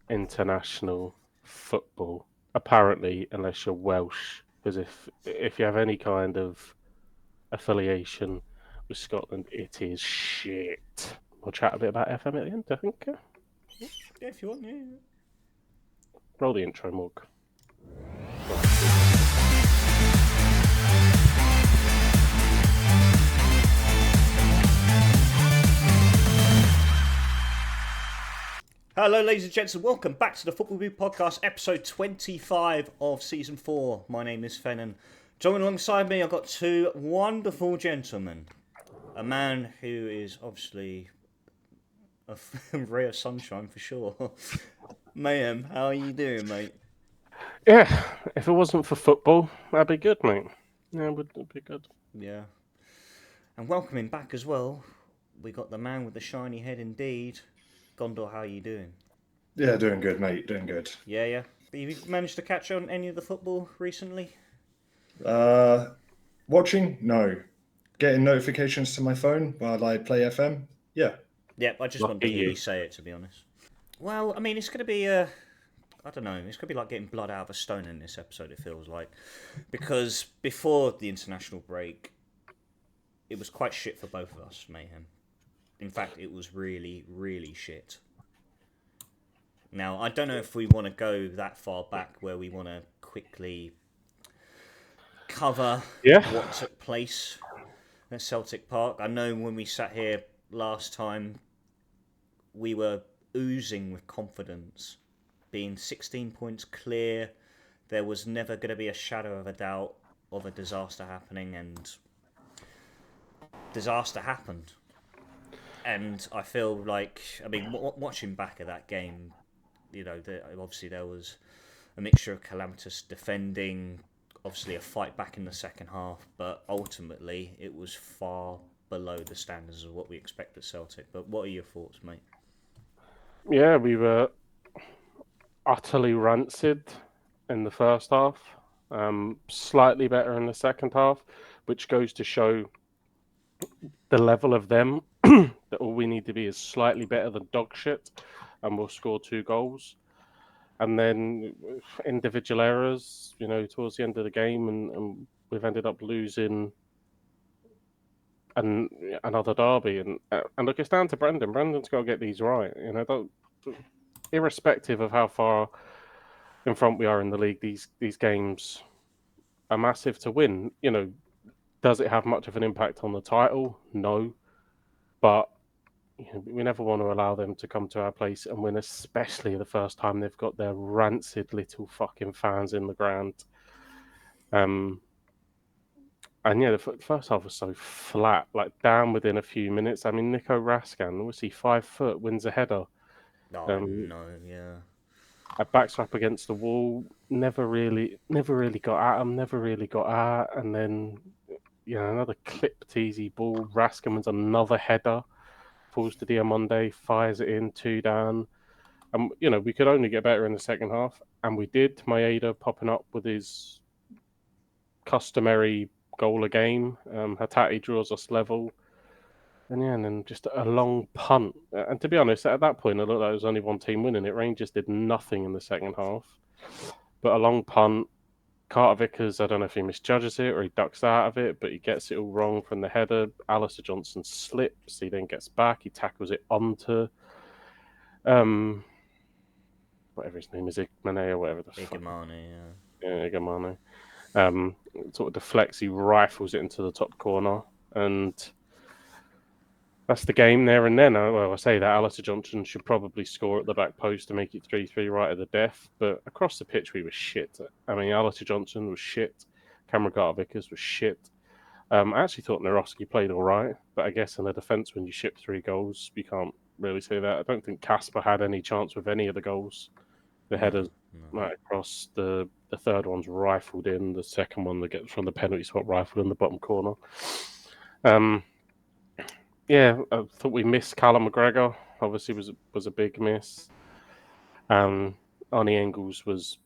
international football. Apparently, unless you're Welsh, because if you have any kind of affiliation with Scotland, it is shit. We'll chat a bit about FM at the end, I think. Yeah, if you want, yeah. Roll the intro, Morg. Hello, ladies and gents, and welcome back to the Football Review Podcast, episode 25 of season 4. My name is Fennan. Joining alongside me, I've got two wonderful gentlemen. A man who is obviously a ray of sunshine for sure. Mayhem, how are you doing, mate? Yeah, if it wasn't for football, that'd be good, mate. Yeah, it would be good. Yeah. And welcoming back as well, we got the man with the shiny head indeed. Gondor, how are you doing? Yeah, doing good, mate. Doing good. Yeah. Have you managed to catch on any of the football recently? Watching? No. Getting notifications to my phone while I play FM? Yeah. Yep, I just wanted to Lucky hear you. you say it, to be honest. Well, I mean, it's going to be, I don't know, it's going to be like getting blood out of a stone in this episode, it feels like. Because before the international break, it was quite shit for both of us, Mayhem. In fact, it was really, really shit. Now, I don't know if we want to go that far back where we want to quickly cover Yeah. what took place at Celtic Park. I know when we sat here last time, we were oozing with confidence, being 16 points clear. There was never going to be a shadow of a doubt of a disaster happening, and disaster happened. And I feel like, I mean, watching back at that game, you know, obviously there was a mixture of calamitous defending, obviously a fight back in the second half, but ultimately it was far below the standards of what we expect at Celtic. But what are your thoughts, mate? Yeah, we were utterly rancid in the first half. Slightly better in the second half, which goes to show the level of them that all we need to be is slightly better than dog shit, and we'll score 2 goals. And then individual errors, you know, towards the end of the game, and we've ended up losing another derby. And look, it's down to Brendan. Brendan's got to get these right. You know, irrespective of how far in front we are in the league, these games are massive to win. You know, does it have much of an impact on the title? No, but you know, we never want to allow them to come to our place and win, especially the first time they've got their rancid little fucking fans in the ground. And yeah, the first half was so flat, like down within a few minutes. I mean, Nico Raskan, was he 5 foot, wins a header. Oh, no, yeah. Our backs up against the wall, never really got at him, never really got at. And then, you know, another clipped easy ball. Raskan wins another header, falls to Diamonde, fires it in, 2 down. And, you know, we could only get better in the second half, and we did. Maeda popping up with his customary goal a game. Hatate draws us level. And yeah, and then just a long punt. And to be honest, at that point, it looked like there was only one team winning it. Rangers did nothing in the second half. But a long punt. Carter Vickers, I don't know if he misjudges it or he ducks out of it, but he gets it all wrong from the header. Alistair Johnson slips. He then gets back. He tackles it onto whatever his name is, Igmane or whatever the fuck. Igamane, Yeah, Igmane. Sort of deflects. He rifles it into the top corner, and that's the game there and then. Well, I say that Alistair Johnson should probably score at the back post to make it 3-3 right at the death, but across the pitch we were shit. I mean, Alistair Johnson was shit. Cameron Carter-Vickers was shit. I actually thought Narosky played all right, but I guess in the defence when you ship 3 goals, you can't really say that. I don't think Casper had any chance with any of the goals. The headers right across, the third one's rifled in, the second one that gets from the penalty spot rifled in the bottom corner. Yeah, I thought we missed Callum McGregor. Obviously, was a big miss. Arnie Engels was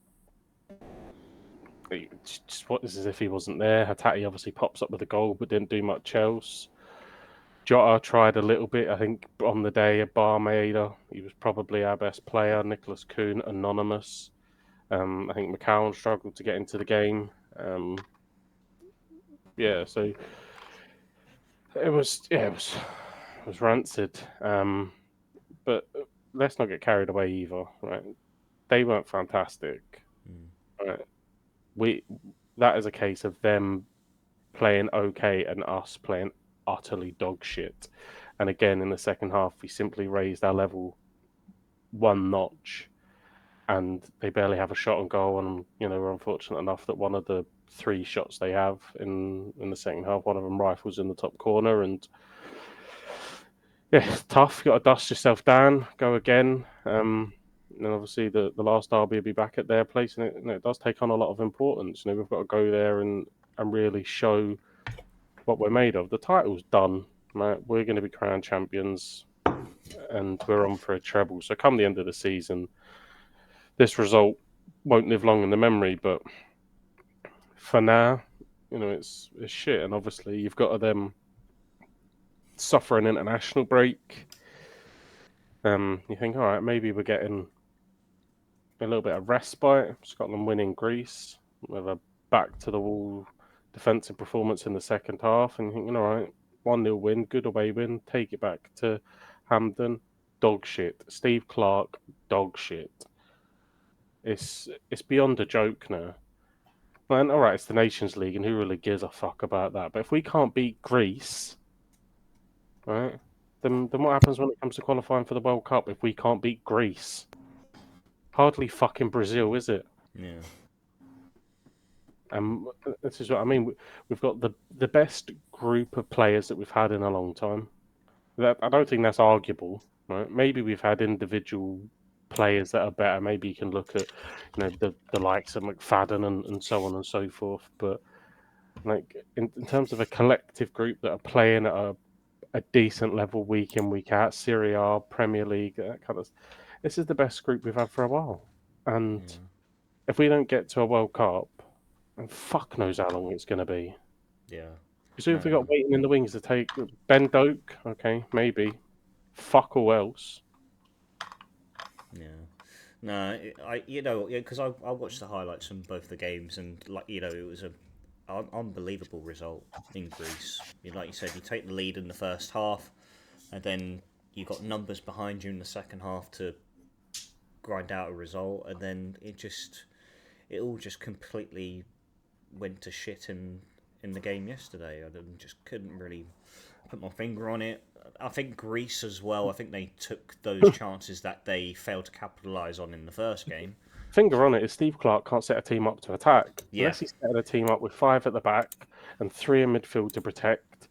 just as if he wasn't there. Hatate obviously pops up with a goal, but didn't do much else. Jota tried a little bit, I think, on the day of Barmaida. He was probably our best player. Nicholas Kuhn, anonymous. I think McCown struggled to get into the game. So it was rancid. But let's not get carried away either, right? They weren't fantastic. Right? That is a case of them playing okay and us playing utterly dog shit. And again, in the second half, we simply raised our level one notch, and they barely have a shot on goal. And we're unfortunate enough that one of the 3 shots they have in the second half, one of them rifles in the top corner, and it's tough. You got to dust yourself down, go again. And obviously the last derby will be back at their place, and it does take on a lot of importance. We've got to go there and really show what we're made of. The title's done, right? We're going to be crowned champions, and we're on for a treble. So come the end of the season, this result won't live long in the memory, but for now, it's shit. And obviously you've got to them suffer an international break. You think, all right, maybe we're getting a little bit of respite. Scotland winning Greece with a back to the wall defensive performance in the second half, and thinking, all right, 1-0 win, good away win, take it back to Hampden, dog shit. Steve Clarke, dog shit. It's beyond a joke now. And all right, it's the Nations League, and who really gives a fuck about that? But if we can't beat Greece, right, then what happens when it comes to qualifying for the World Cup if we can't beat Greece? Hardly fucking Brazil, is it? Yeah. This is what I mean. We've got the best group of players that we've had in a long time. I don't think that's arguable, right? Maybe we've had individual players that are better. Maybe you can look at, the likes of McFadden and so on and so forth. But like in terms of a collective group that are playing at a decent level week in, week out, Serie A, Premier League, that kind of. This is the best group we've had for a while, and if we don't get to a World Cup, and fuck knows how long it's going to be. Yeah. Because who have we got waiting in the wings to take? Ben Doak? Okay, maybe. Fuck all else. Yeah. No, because I watched the highlights from both the games, and it was an unbelievable result in Greece. Like you said, you take the lead in the first half, and then you got numbers behind you in the second half to grind out a result, and then it all just completely went to shit in the game yesterday. I just couldn't really put my finger on it. I think Greece as well. I think they took those chances that they failed to capitalise on in the first game. Finger on it is Steve Clarke can't set a team up to attack. Yeah. Unless he's setting a team up with 5 at the back and 3 in midfield to protect,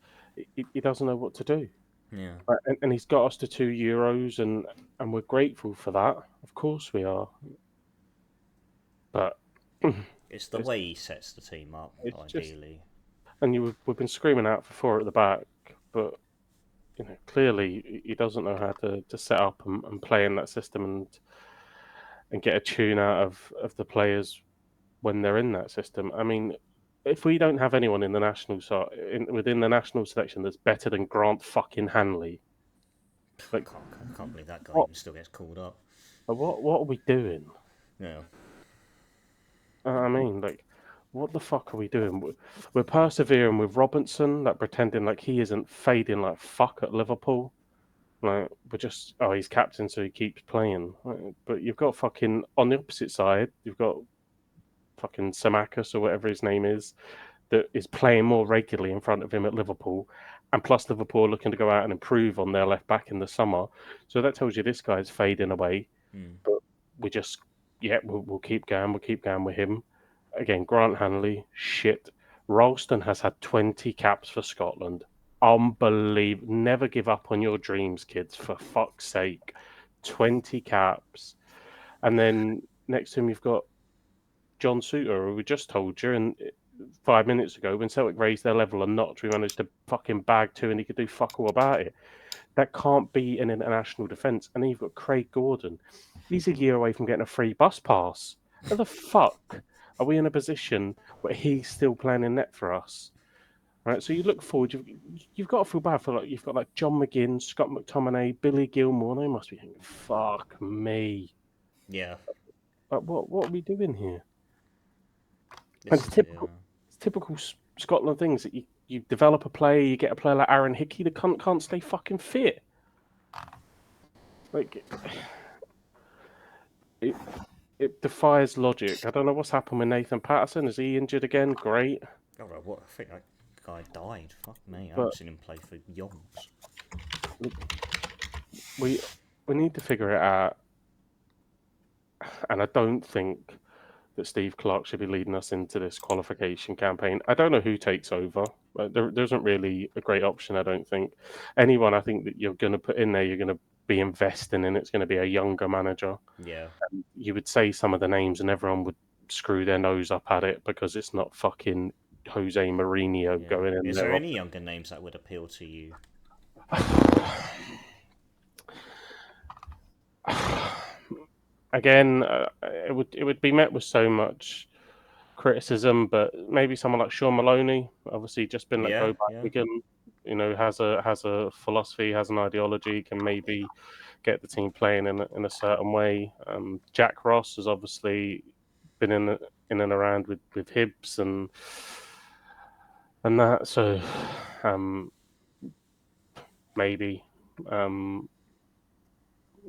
he doesn't know what to do. Yeah. And he's got us to 2 Euros, and we're grateful for that. Of course we are. But it's the way he sets the team up, ideally. We've been screaming out for 4 at the back, but clearly he doesn't know how to set up and play in that system and get a tune out of the players when they're in that system. I mean, if we don't have anyone in the national within the national selection that's better than Grant fucking Hanley, I can't believe that guy even still gets called up. What are we doing? Yeah. I mean, what the fuck are we doing? We're persevering with Robinson, pretending like he isn't fading like fuck at Liverpool. Like, we're just, he's captain, so he keeps playing. But you've got fucking, on the opposite side, you've got fucking Samakis or whatever his name is, that is playing more regularly in front of him at Liverpool. And plus Liverpool are looking to go out and improve on their left back in the summer. So that tells you this guy's fading away. But we just, we'll keep going. We'll keep going with him. Again, Grant Hanley, shit. Ralston has had 20 caps for Scotland. Unbelievable. Never give up on your dreams, kids, for fuck's sake. 20 caps. And then next to him, you've got John Souttar, who we just told you, and 5 minutes ago, when Celtic raised their level a notch, we managed to fucking bag 2 and he could do fuck all about it. That can't be an international defence. And then you've got Craig Gordon. He's a year away from getting a free bus pass. How the fuck are we in a position where he's still playing in net for us? right? So you look forward. You've got to feel bad for you've got like John McGinn, Scott McTominay, Billy Gilmore. They must be thinking, "Fuck me." Yeah, Like, what are we doing here? And this is it. it's typical Scotland things that you develop a player, you get a player like Aaron Hickey, the cunt can't stay fucking fit. Like it defies logic. I don't know what's happened with Nathan Patterson. Is he injured again? Great. Oh, right, what? I think that guy died. Fuck me, I But haven't seen him play for yonks. we need to figure it out. And I don't think that Steve Clarke should be leading us into this qualification campaign. I don't know who takes over. There isn't really a great option, I don't think. Anyone I think that you're going to put in there, you're going to be investing in, it's going to be a younger manager. Yeah. You would say some of the names and everyone would screw their nose up at it because it's not fucking Jose Mourinho Yeah. going in Is there. there any younger names that would appeal to you? Again, it would be met with so much criticism, but maybe someone like Sean Maloney, obviously just been let Yeah, go by yeah. Wigan, has a philosophy, has an ideology, can maybe get the team playing in a certain way. Jack Ross has obviously been in and around with Hibs and that, so maybe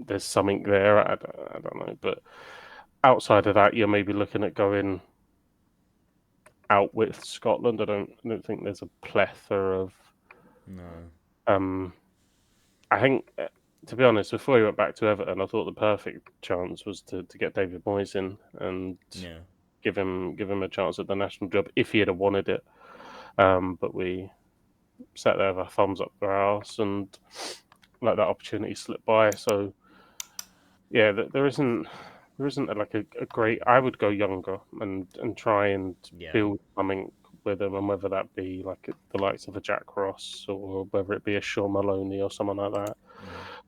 there's something there. I don't know, but outside of that, you're maybe looking at going out with Scotland. I don't think there's a plethora of. No. I think, to be honest, before he went back to Everton, I thought the perfect chance was to get David Moyes in and Yeah. give him a chance at the national job if he had wanted it. But we sat there with our thumbs up our arse and let that opportunity slip by. So yeah, there isn't like a great. I would go younger and try and Yeah. build something with them, and whether that be like the likes of a Jack Ross or whether it be a Sean Maloney or someone like that.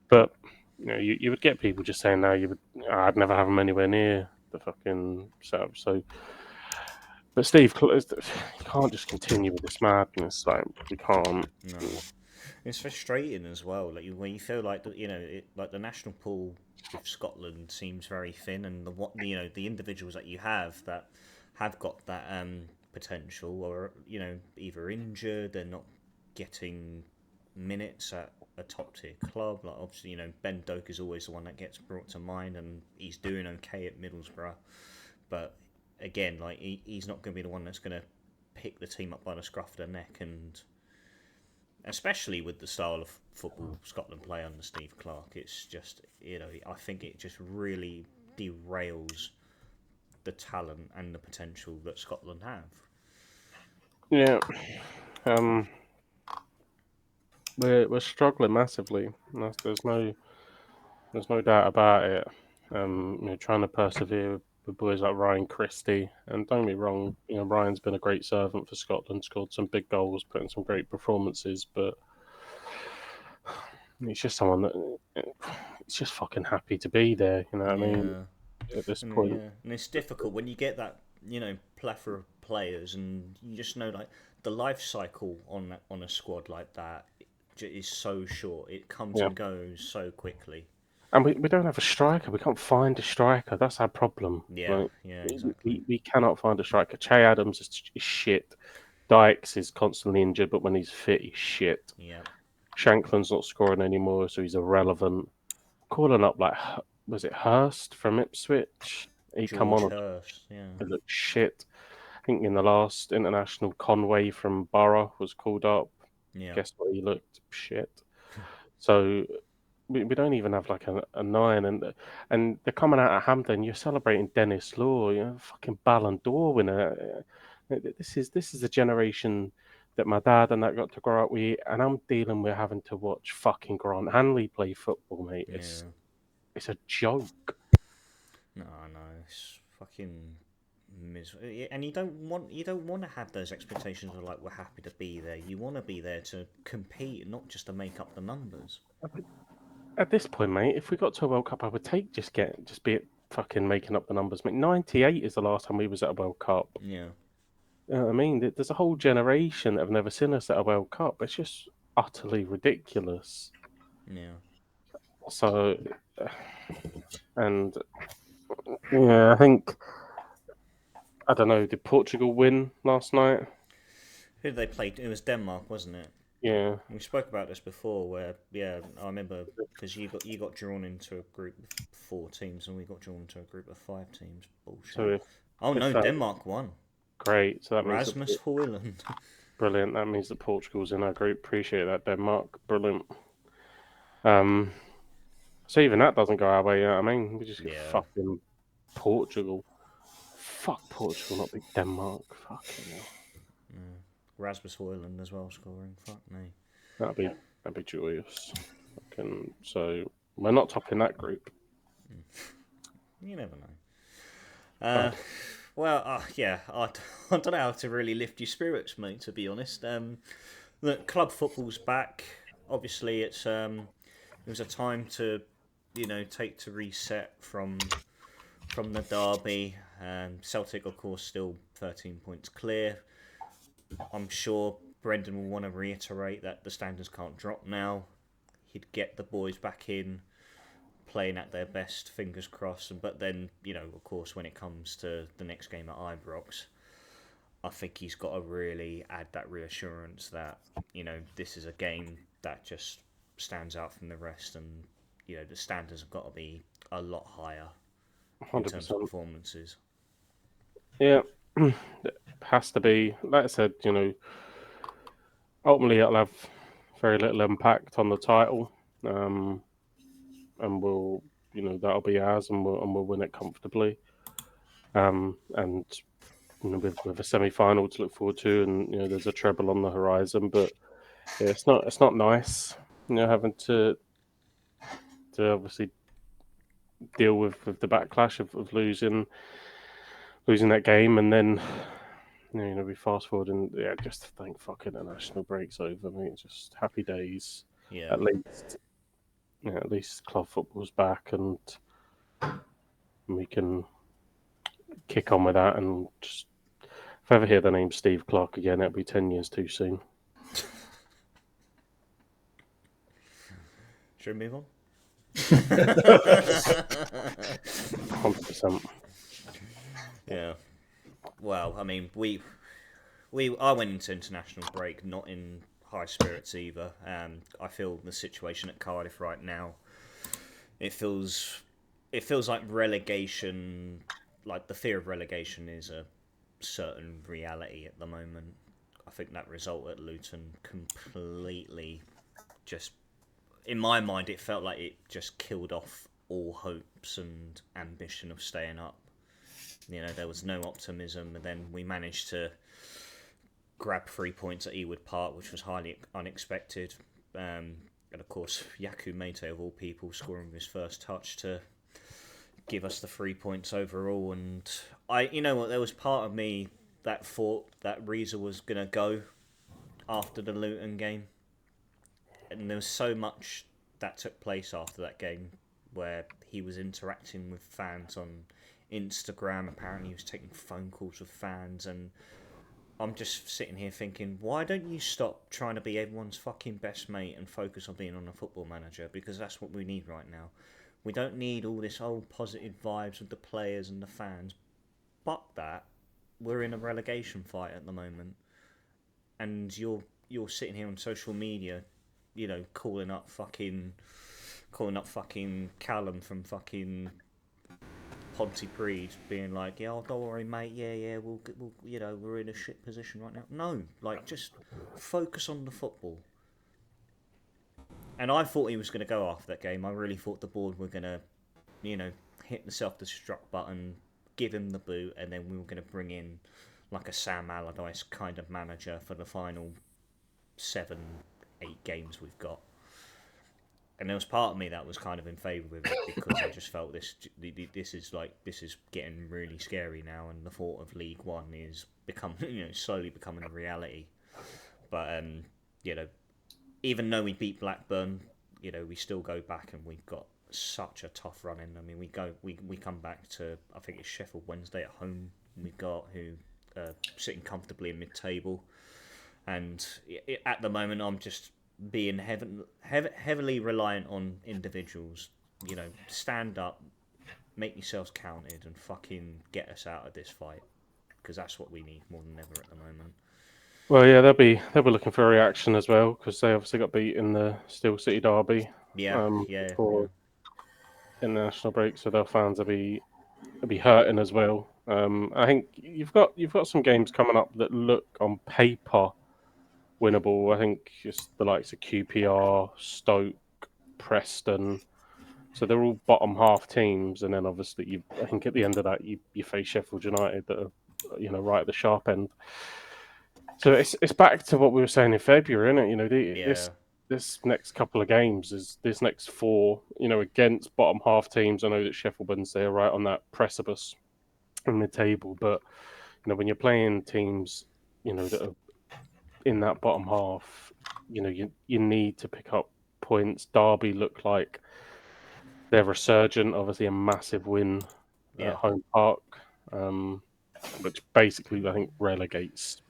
But you would get people just saying now I'd never have them anywhere near the fucking setup. So, but Steve, you can't just continue with this madness. Like we can't. No. It's frustrating as well. Like when you feel like like the national pool with Scotland seems very thin, and the individuals that you have that have got that potential, or either injured, they're not getting minutes at a top tier club. Like obviously, Ben Doak is always the one that gets brought to mind, and he's doing okay at Middlesbrough, but again, like he's not going to be the one that's going to pick the team up by the scruff of the neck, and especially with the style of football Scotland play under Steve Clarke, it's just I think it just really derails the talent and the potential that Scotland have. Yeah, we're struggling massively. There's no doubt about it. Trying to persevere with boys like Ryan Christie, and don't get me wrong, Ryan's been a great servant for Scotland, scored some big goals, put in some great performances, but he's just someone that it's just fucking happy to be there. You know what I mean? At this point, Yeah, and it's difficult when you get that plethora of players, and you just know like the life cycle on a squad like that is so short. It comes and goes so quickly. And we don't have a striker. We can't find a striker. That's our problem. Yeah, yeah, exactly. We cannot find a striker. Che Adams is shit. Dykes is constantly injured, but when he's fit, he's shit. Yeah. Shankland's not scoring anymore, so he's irrelevant. Calling up like, was it Hurst from Ipswich? He come on. Hurst, yeah. It looked shit. I think in the last international, Conway from Borough was called up. Yeah. Guess what? He looked shit. So we don't even have like a 9, and they're coming out of Hampden. You're celebrating Dennis Law, fucking Ballon d'Or winner. This is the generation that my dad and that got to grow up with, and I'm dealing with having to watch fucking Grant Hanley play football, mate. It's a joke. No, it's fucking miserable. And you don't want to have those expectations of like we're happy to be there. You want to be there to compete, not just to make up the numbers. At this point, mate, if we got to a World Cup, I would take just be it fucking making up the numbers, mate. 98 is the last time we was at a World Cup. Yeah. You know what I mean? There's a whole generation that have never seen us at a World Cup. It's just utterly ridiculous. Yeah. So, and yeah, I think, I don't know, did Portugal win last night? Who did they play? It was Denmark, wasn't it? Yeah. We spoke about this before, where I remember because you got drawn into a group of 4 teams, and we got drawn into a group of 5 teams. So Bullshit. Oh if no, that Denmark won. great, so that means that Rasmus Højlund. brilliant. That means that Portugal's in our group. Appreciate that, Denmark. Brilliant. Um, so even that doesn't go our way. You know what I mean? We just get Yeah. fucking Portugal. Fuck Portugal, not beat Denmark. Fucking hell. Rasmus Højlund as well scoring. Fuck me. That'd be joyous. Fucking, so we're not topping that group. You never know. Yeah, I don't know how to really lift your spirits, mate. To be honest, look, club football's back. Obviously, it was a time to, take to reset from the derby. Celtic, of course, still 13 points clear. I'm sure Brendan will want to reiterate that the standards can't drop now. He'd get the boys back in, playing at their best, fingers crossed. But then, of course, when it comes to the next game at Ibrox, I think he's got to really add that reassurance that, this is a game that just stands out from the rest, and, the standards have got to be a lot higher in terms of 100%. performances. Yeah, it has to be. Like I said, ultimately it'll have very little impact on the title, and we'll, that'll be ours, and we'll win it comfortably. And with a semi-final to look forward to, and there's a treble on the horizon, but yeah, it's not nice, having to obviously deal with the backlash of losing that game, and then we fast forward and just thank fuck international breaks over. I mean, just happy days. Yeah. At least club football's back, and we can kick on with that. And just, if I ever hear the name Steve Clarke again, it'll be 10 years too soon. Should we move on? 100%. Yeah. Well, I mean, I went into international break not in high spirits either. I feel the situation at Cardiff right now, it feels like relegation, like the fear of relegation is a certain reality at the moment. I think that result at Luton completely just, in my mind, it felt like it just killed off all hopes and ambition of staying up. There was no optimism, and then we managed to grab 3 points at Ewood Park, which was highly unexpected. And of course, Yaku Mate, of all people, scoring his first touch to give us the 3 points overall. And there was part of me that thought that Reza was going to go after the Luton game. And there was so much that took place after that game, where he was interacting with fans on Instagram. Apparently he was taking phone calls with fans, and I'm just sitting here thinking, why don't you stop trying to be everyone's fucking best mate and focus on being on a football manager? Because that's what we need right now. We don't need all this old positive vibes with the players and the fans. Fuck that. We're in a relegation fight at the moment, and you're sitting here on social media, calling up fucking Callum from fucking Pontypridd, being like, "Yeah, oh, don't worry, mate. Yeah, we'll, we're in a shit position right now." No, just focus on the football. And I thought he was going to go after that game. I really thought the board were going to, hit the self-destruct button, give him the boot, and then we were going to bring in like a Sam Allardyce kind of manager for the final 7-8 games we've got. And there was part of me that was kind of in favour of it, because I just felt this is getting really scary now, and the thought of League One is slowly becoming a reality. But even though we beat Blackburn, we still go back and we've got such a tough run in. I mean, we come back to, I think it's Sheffield Wednesday at home. We've got who sitting comfortably in mid-table. And at the moment, I'm just being heavily reliant on individuals. You know, stand up, make yourselves counted, and fucking get us out of this fight, because that's what we need more than ever at the moment. Well, yeah, they'll be looking for a reaction as well because they obviously got beat in the Steel City derby. Yeah. For international break, so their fans will be hurting as well. I think you've got some games coming up that look on paper winnable. I think just the likes of QPR, Stoke, Preston. So they're all bottom half teams, and then obviously I think at the end of that you face Sheffield United that are right at the sharp end. So it's back to what we were saying in February, isn't it? This next couple of games is this next four, against bottom half teams. I know that Sheffield Wednesday are right on that precipice in the table, but when you're playing teams, that are in that bottom half, you need to pick up points. Derby look like they're resurgent. Obviously, a massive win at home park, which basically I think relegates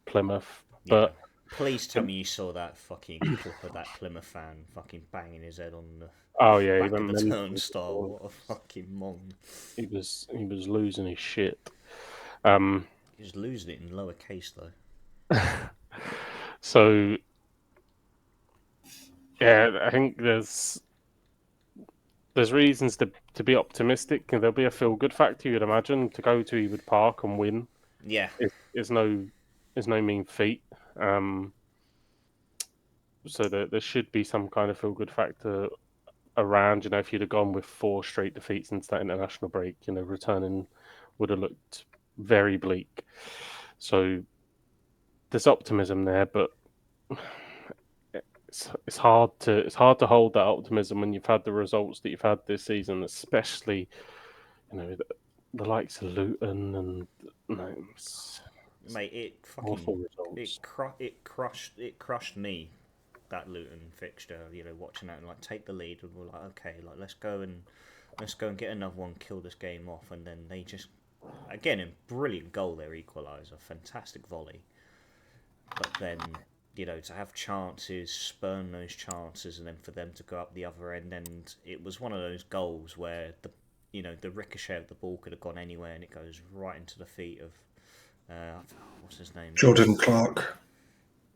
Plymouth. But please tell me you saw that fucking clip of that Plymouth fan fucking banging his head on the oh yeah, back of the turnstile. What a fucking mong. He was losing his shit. He was losing it in lowercase though. So yeah, I think there's reasons to be optimistic, and there'll be a feel good factor. You'd imagine to go to Ewood Park and win. Yeah, is no mean feat. So there should be some kind of feel good factor around. If you'd have gone with 4 straight defeats into that international break, returning would have looked very bleak. So there's optimism there, but it's hard to hold that optimism when you've had the results that you've had this season, especially the likes of Luton and mate, it fucking it crushed me, that Luton fixture. Watching that and take the lead, and we're like, okay, let's go and get another one, kill this game off, and then they just again a brilliant goal, their equaliser, fantastic volley, but then to have chances, spurn those chances, and then for them to go up the other end, and it was one of those goals where the ricochet of the ball could have gone anywhere, and it goes right into the feet of what's his name? Jordan Clarke.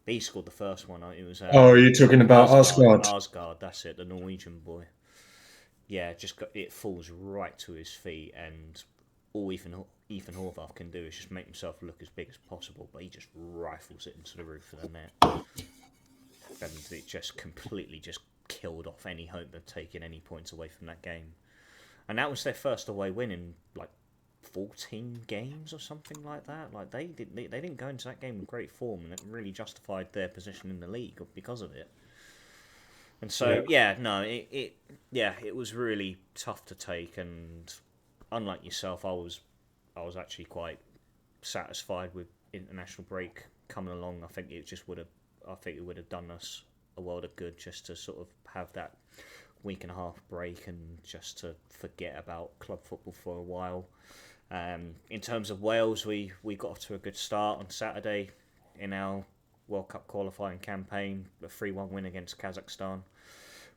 He scored the first one. It was. Are you talking about Arsgaard? Arsgaard, that's it, the Norwegian boy. Yeah, it falls right to his feet, and all Ethan Horvath can do is just make himself look as big as possible, but he just rifles it into the roof of the net, and it just completely killed off any hope of taking any points away from that game. And that was their first away win in 14 games or something like that. They didn't go into that game in great form, and it really justified their position in the league because of it. And so it was really tough to take. And unlike yourself, I was actually quite satisfied with international break coming along. I think it would have done us a world of good just to sort of have that week and a half break and just to forget about club football for a while. In terms of Wales, we got off to a good start on Saturday in our World Cup qualifying campaign, a 3-1 win against Kazakhstan.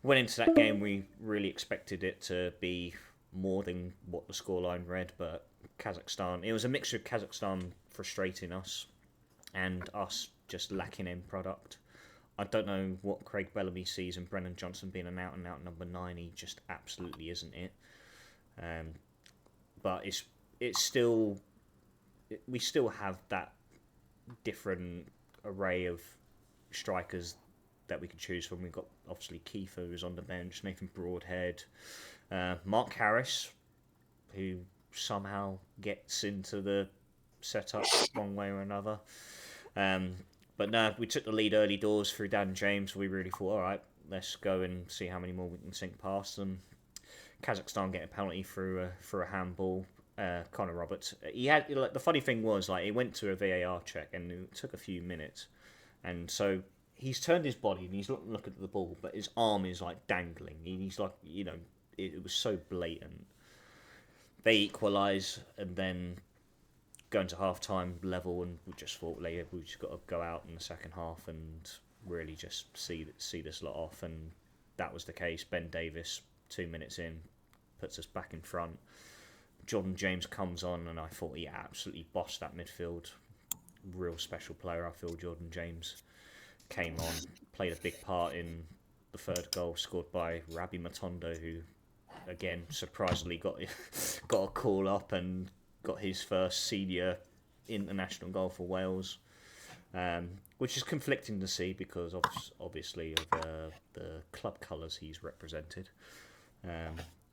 Went into that game, we really expected it to be more than what the scoreline read, but it was a mixture of Kazakhstan frustrating us and us just lacking end product. I don't know what Craig Bellamy sees in Brennan Johnson being an out-and-out number 9. He just absolutely isn't it. But it's still... We still have that different array of strikers that we can choose from. We've got, obviously, Kiefer, who's on the bench, Nathan Broadhead, Mark Harris, who somehow gets into the setup one way or another. But no, we took the lead early doors through Dan James. We really thought, all right, let's go and see how many more we can sink past them. Kazakhstan get a penalty through a handball. Connor Roberts. He had the funny thing was he went to a VAR check and it took a few minutes, and so he's turned his body and he's looking at the ball, but his arm is dangling. He's it was so blatant. They equalise, and then going to half-time level, and we just thought we just got to go out in the second half and really just see this lot off, and that was the case. Ben Davies, 2 minutes in, puts us back in front. Jordan James comes on, and I thought he absolutely bossed that midfield. Real special player, I feel. Jordan James came on, played a big part in the third goal scored by Rabbi Matondo, who again surprisingly got a call up and got his first senior international goal for Wales, which is conflicting to see because obviously of the club colours he's represented.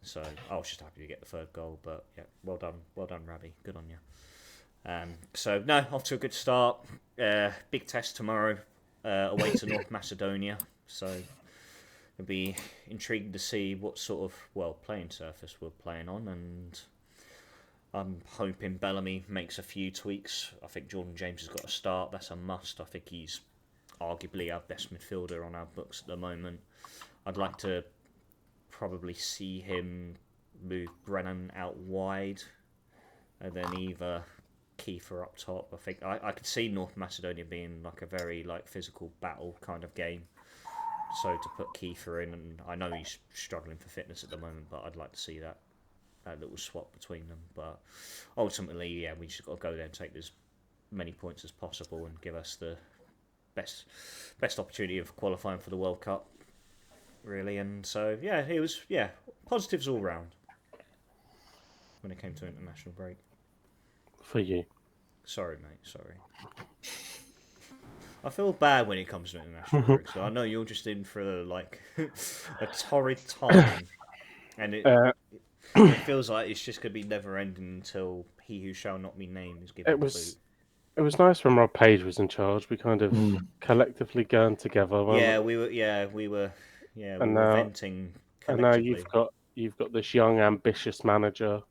So I was just happy to get the third goal, but yeah, well done, Rabbi, good on you. So no, off to a good start. Big test tomorrow, away to North Macedonia. So it'll be intriguing to see what sort of playing surface we're playing on, and I'm hoping Bellamy makes a few tweaks. I think Jordan James has got to start. That's a must. I think he's arguably our best midfielder on our books at the moment. I'd like to probably see him move Brennan out wide, and then either Kiefer up top. I think I could see North Macedonia being like a very physical battle kind of game. So to put Kiefer in, and I know he's struggling for fitness at the moment, but I'd like to see that little swap between them. But ultimately, yeah, we just got to go there and take as many points as possible and give us the best opportunity of qualifying for the World Cup, really. And so, yeah, it was positives all round when it came to international break. For you. Sorry, mate. Sorry. I feel bad when it comes to international break, so I know you're just in for a torrid time, and it feels like it's just going to be never ending until he who shall not be named is given the boot. It was nice when Rob Page was in charge. We kind of collectively gurned together. We were venting collectively. And now you've got this young, ambitious manager,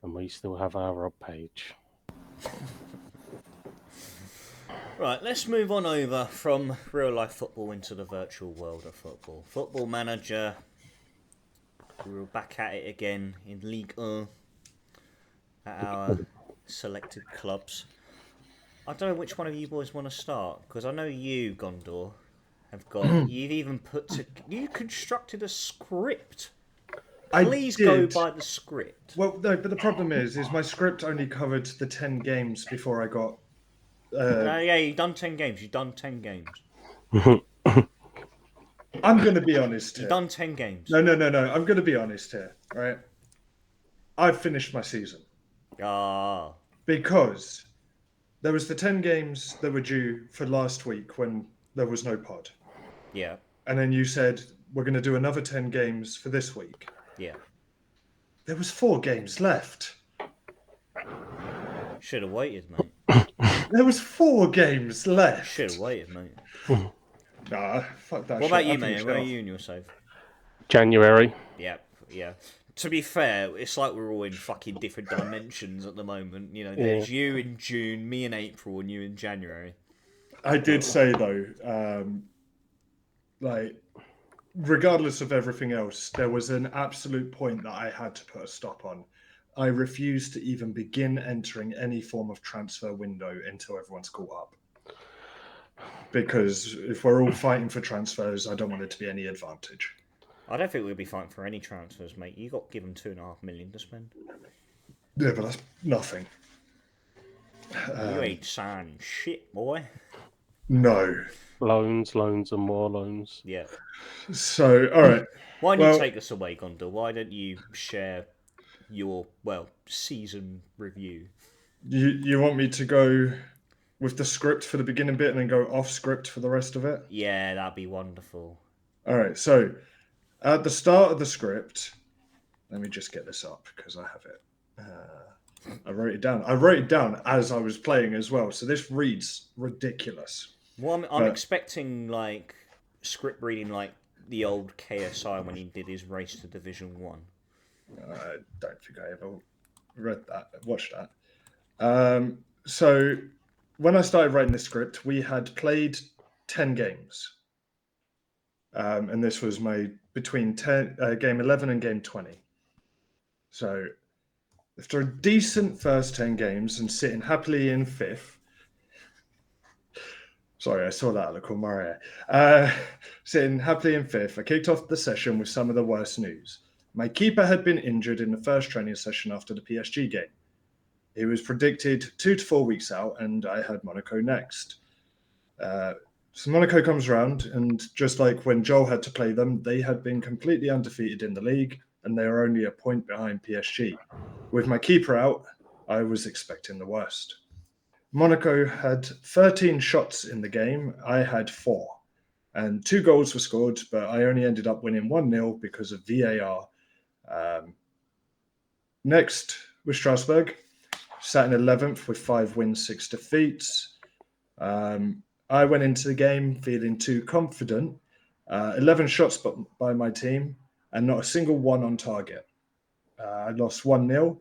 and we still have our Rob Page. Right, let's move on over from real-life football into the virtual world of football. Football Manager, we were back at it again in Ligue 1 at our selected clubs. I don't know which one of you boys want to start, because I know you, Gondor, have got... you constructed a script. Please go by the script. Well, no, but the problem is my script only covered the 10 games before I got... you've done 10 games. I'm going to be honest here. You've done 10 games. No. I'm going to be honest here, right? I've finished my season. Because there was the 10 games that were due for last week when there was no pod. Yeah. And then you said, we're going to do another 10 games for this week. Yeah. There was 4 games left. Should have waited, mate. There was 4 games left. Should have waited, mate. Nah, fuck that. What about you, mate? Where are you in your save? January. Yeah. To be fair, it's like we're all in fucking different dimensions at the moment. You know, there's you in June, me in April, and you in January. I did say though, regardless of everything else, there was an absolute point that I had to put a stop on. I refused to even begin entering any form of transfer window until everyone's caught up. Because if we're all fighting for transfers, I don't want it to be any advantage. I don't think we'll be fighting for any transfers, mate. You got given $2.5 million to spend. Yeah, but that's nothing. You ain't signing shit, boy. No. Loans, and more loans. Yeah. So, all right. Why don't you take us away, Gondor? Why don't you share your, season review? You want me to go with the script for the beginning bit and then go off script for the rest of it? Yeah, that'd be wonderful. All right, so at the start of the script, let me just get this up because I have it. I wrote it down. I wrote it down as I was playing as well, so this reads ridiculous. Well, I'm expecting script reading like the old KSI when he did his race to Division 1. I don't think I ever watched that. So when I started writing the script, we had played 10 games. And this was between game 11 and game 20. So After a decent first 10 games and sitting happily in 5th, sorry, I saw that at the Maria. Sitting happily in 5th, I kicked off the session with some of the worst news. My keeper had been injured in the first training session after the PSG game. He was predicted 2 to 4 weeks out, and I had Monaco next. So Monaco comes round, and just like when Joel had to play them, they had been completely undefeated in the league, and they were only a point behind PSG. With my keeper out, I was expecting the worst. Monaco had 13 shots in the game. I had 4. And 2 goals were scored, but I only ended up winning 1-0 because of VAR. Next was Strasbourg, sat in 11th with 5 wins, 6 defeats. I went into the game feeling too confident. 11 shots by my team and not a single one on target. I lost 1-0.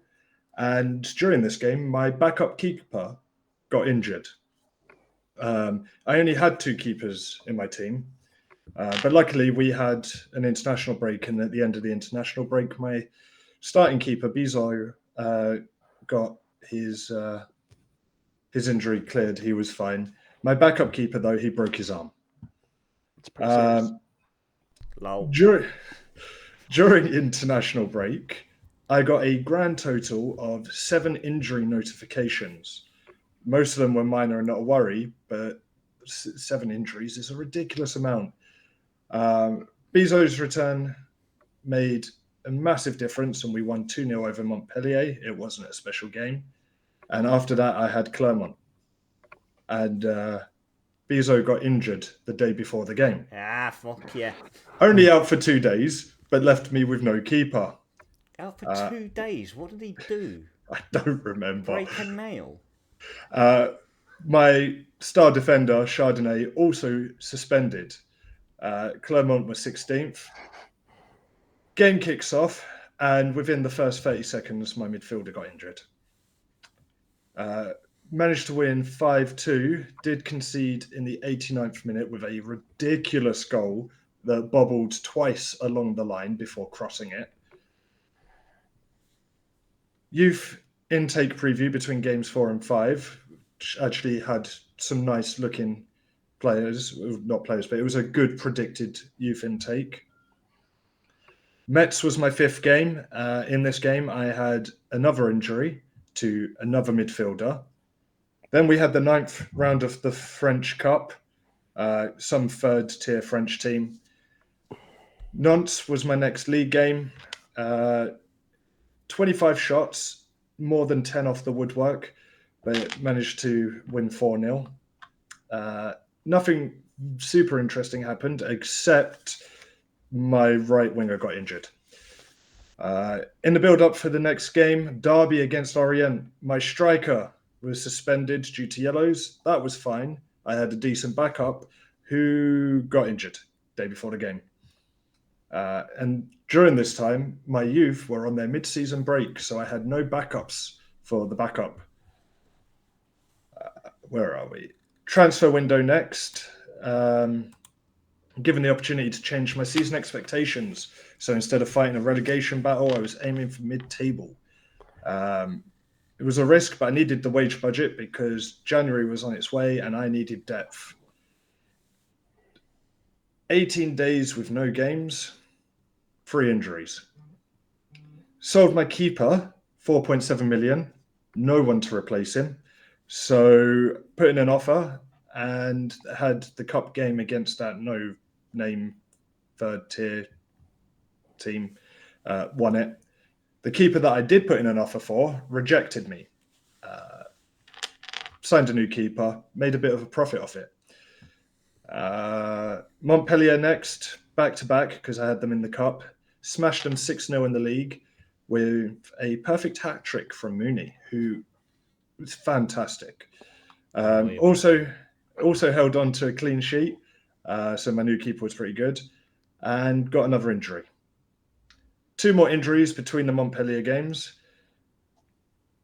And during this game, my backup keeper got injured. I only had 2 keepers in my team. But luckily, we had an international break. And at the end of the international break, my starting keeper, Bizot, got his injury cleared. He was fine. My backup keeper, though, he broke his arm. It's pretty serious. During international break, I got a grand total of 7 injury notifications. Most of them were minor and not a worry, but 7 injuries is a ridiculous amount. Bizot's return made a massive difference, and we won 2-0 over Montpellier. It wasn't a special game. And after that, I had Clermont. And Bizot got injured the day before the game. Fuck yeah. Only out for 2 days, but left me with no keeper. Out for 2 days? What did he do? I don't remember. Break a nail? My star defender, Chardonnay, also suspended. Clermont was 16th. Game kicks off, and within the first 30 seconds, my midfielder got injured. Managed to win 5-2, did concede in the 89th minute with a ridiculous goal that bobbled twice along the line before crossing it. Youth intake preview between games 4 and 5, which actually had some nice looking players, not players, but it was a good predicted youth intake. Metz was my 5th game. In this game, I had another injury to another midfielder. Then we had the 9th round of the French Cup, some 3rd tier French team. Nantes was my next league game. 25 shots, more than 10 off the woodwork, but managed to win 4-0. Nothing super interesting happened, except my right winger got injured. In the build-up for the next game, Derby against Orient, my striker was suspended due to yellows. That was fine. I had a decent backup who got injured day before the game. And during this time, my youth were on their mid-season break, so I had no backups for the backup. Where are we? Transfer window next. Given the opportunity to change my season expectations. So instead of fighting a relegation battle, I was aiming for mid-table. It was a risk, but I needed the wage budget because January was on its way and I needed depth. 18 days with no games, 3 injuries. Sold my keeper, 4.7 million, no one to replace him. So put in an offer and had the cup game against that no-name 3rd tier team, won it. The keeper that I did put in an offer for rejected me. Signed a new keeper, made a bit of a profit off it. Montpellier next, back-to-back, because I had them in the cup. Smashed them 6-0 in the league with a perfect hat-trick from Mooney, who was fantastic. Also held on to a clean sheet, so my new keeper was pretty good, and got another injury. 2 more injuries between the Montpellier games.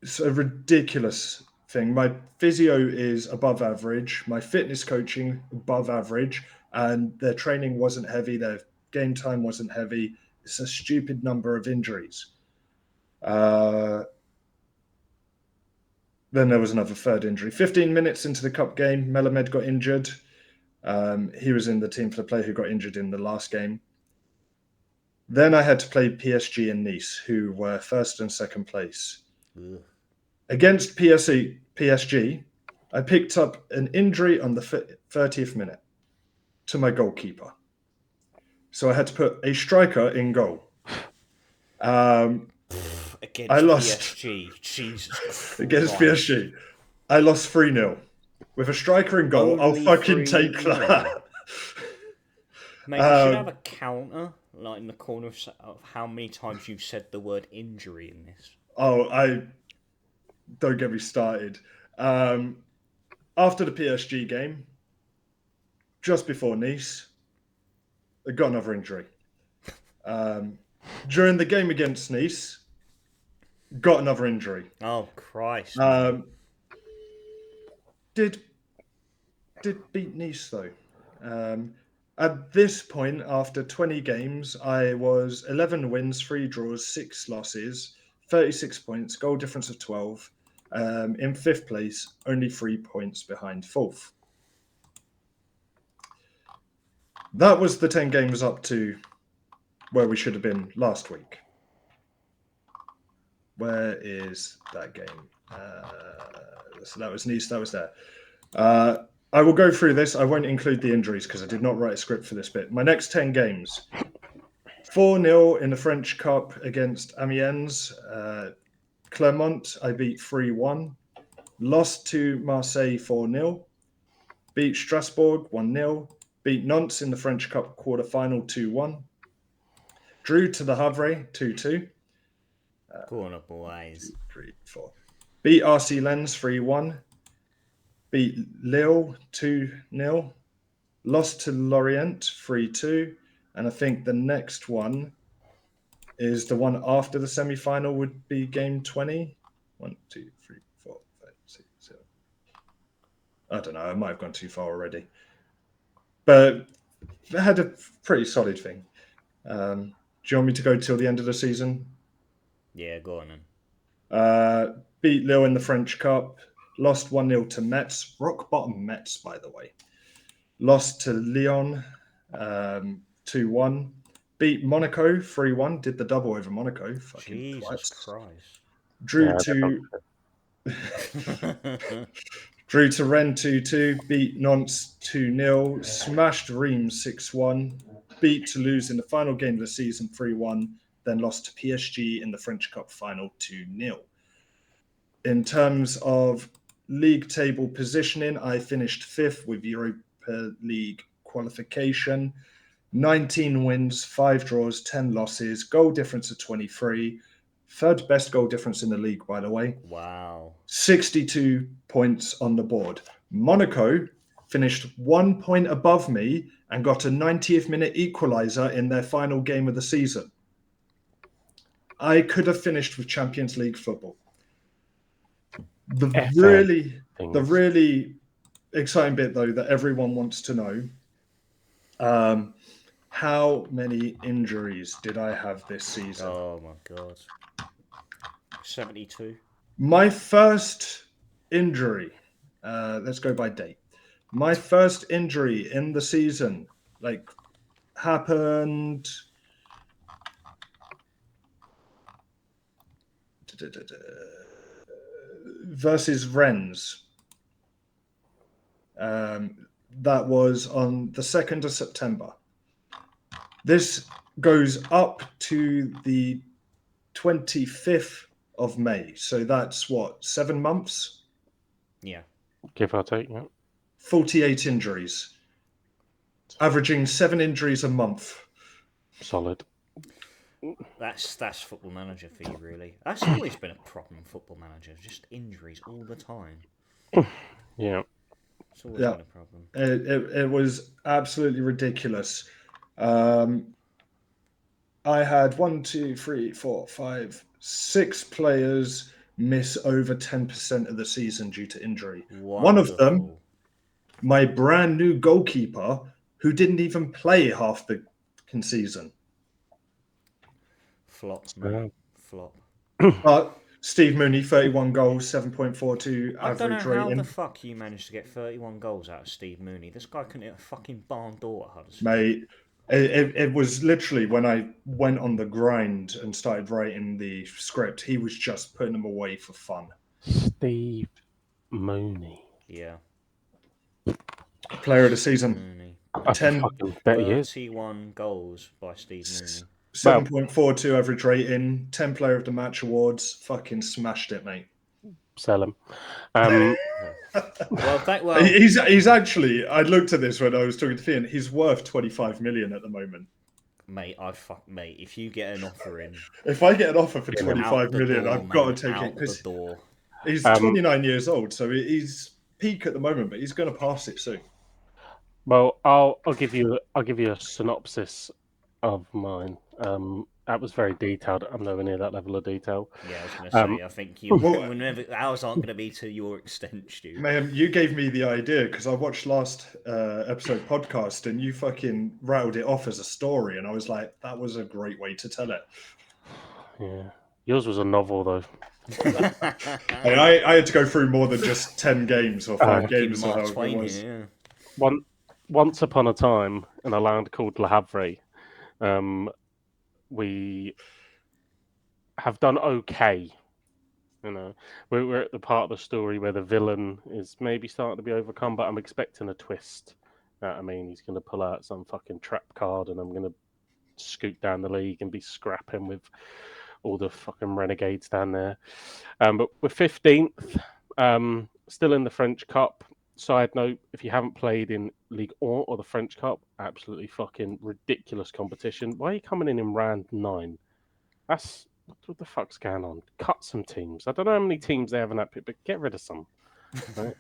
It's a ridiculous thing. My physio is above average. My fitness coaching above average. And their training wasn't heavy. Their game time wasn't heavy. It's a stupid number of injuries. Then there was another third injury. 15 minutes into the cup game, Melamed got injured. He was in the team for the player who got injured in the last game. Then I had to play PSG and Nice, who were first and second place. Ugh. Against PSG, I picked up an injury on the 30th minute to my goalkeeper. So I had to put a striker in goal. Against I lost. PSG. Jesus Christ. Against PSG. I lost 3-0. With a striker in goal, Only I'll fucking 3-0. take that. Mate, you should have a counter, like in the corner of how many times you've said the word injury in this. Oh, don't get me started. After the PSG game, just before Nice, I got another injury. During the game against Nice, got another injury. Oh, Christ. Did beat Nice, though. At this point, after 20 games, I was 11 wins, 3 draws, 6 losses, 36 points, goal difference of 12. In 5th place, only 3 points behind 4th. That was the 10 games up to where we should have been last week. Where is that game? So that was Nice, that was there. I will go through this. I won't include the injuries because I did not write a script for this bit. My next 10 games. 4-0 in the French Cup against Amiens. Clermont, I beat 3-1. Lost to Marseille 4-0. Beat Strasbourg 1-0. Beat Nantes in the French Cup quarter-final 2-1. Drew to the Havre 2-2. Go on up, boys. 3, 4. Beat RC Lens 3-1. Beat Lille 2-0. Lost to Lorient 3-2. And I think the next one is the one after the semi-final would be game 20. 1, 2, 3, 4, 5, 6, 7. I don't know. I might have gone too far already. But I had a pretty solid thing. Do you want me to go till the end of the season? Yeah, go on then. Beat Lille in the French Cup. Lost 1-0 to Metz. Rock bottom Metz, by the way. Lost to Lyon 2-1. Beat Monaco 3-1. Did the double over Monaco. Fucking Jesus twats. Christ. Drew to Rennes 2-2. Beat Nantes 2-0. Smashed Reims 6-1. Beat Toulouse in the final game of the season 3-1. Then lost to PSG in the French Cup final 2-0. In terms of league table positioning, I finished 5th with Europa League qualification. 19 wins, 5 draws, 10 losses, goal difference of 23. 3rd best goal difference in the league, by the way. Wow. 62 points on the board. Monaco finished 1 point above me and got a 90th minute equaliser in their final game of the season. I could have finished with Champions League football. The really exciting bit, though, that everyone wants to know, how many injuries did I have this season? Oh, my God. 72. My first injury, let's go by date. My first injury in the season, happened... versus Rennes. That was on the 2nd of September. This goes up to the 25th of May. So that's 7 months? Yeah. Give or take, yeah. 48 injuries. Averaging 7 injuries a month. Solid. That's Football Manager for you, really. That's always been a problem, Football Manager. Just injuries all the time. Yeah. It's always been a problem. It was absolutely ridiculous. I had 6 players miss over 10% of the season due to injury. Wonderful. One of them, my brand new goalkeeper, who didn't even play half the season. Flop, man. Flop. But Steve Mooney, 31 goals, 7.42 I don't know average how the rating. fuck you managed to get 31 goals out of Steve Mooney. This guy couldn't hit a fucking barn door at Huddersfield. Mate, it was literally when I went on the grind and started writing the script, he was just putting them away for fun. Steve Mooney. Yeah. Player of the season. Mooney. I 10, fucking bet he is. 31 goals by Steve Mooney. 7.42 average rating, 10 player of the match awards. Fucking smashed it, mate. Sell him. Well, He's actually, I looked at this when I was talking to Fennan, he's worth 25 million at the moment. mate, if you get an offer in, If I get an offer for Yeah, 25 million, door, I've got man, to take it out because the door. he's 29 years old, so he's peak at the moment, but he's going to pass it soon. Well, I'll give you a synopsis of mine. That was very detailed. I'm nowhere near that level of detail. Yeah, I was going to say, I think you ours aren't going to be to your extent, Stu. Mayhem, you gave me the idea because I watched last episode podcast and you fucking rattled it off as a story, and I was like, that was a great way to tell it. Yeah, yours was a novel though. I had to go through more than just 10 games or 5 games or Mark however it Twain was. here, yeah. Once upon a time, in a land called Le Havre, we have done okay. You know, we're at the part of the story where the villain is maybe starting to be overcome, but I'm expecting a twist. I mean, he's going to pull out some fucking trap card, and I'm going to scoot down the league and be scrapping with all the fucking renegades down there. But we're 15th, still in the French Cup. Side note, if you haven't played in Ligue 1 or the French Cup, absolutely fucking ridiculous competition. Why are you coming in round 9? What the fuck's going on? Cut some teams. I don't know how many teams they have in that pit, but get rid of some. Right?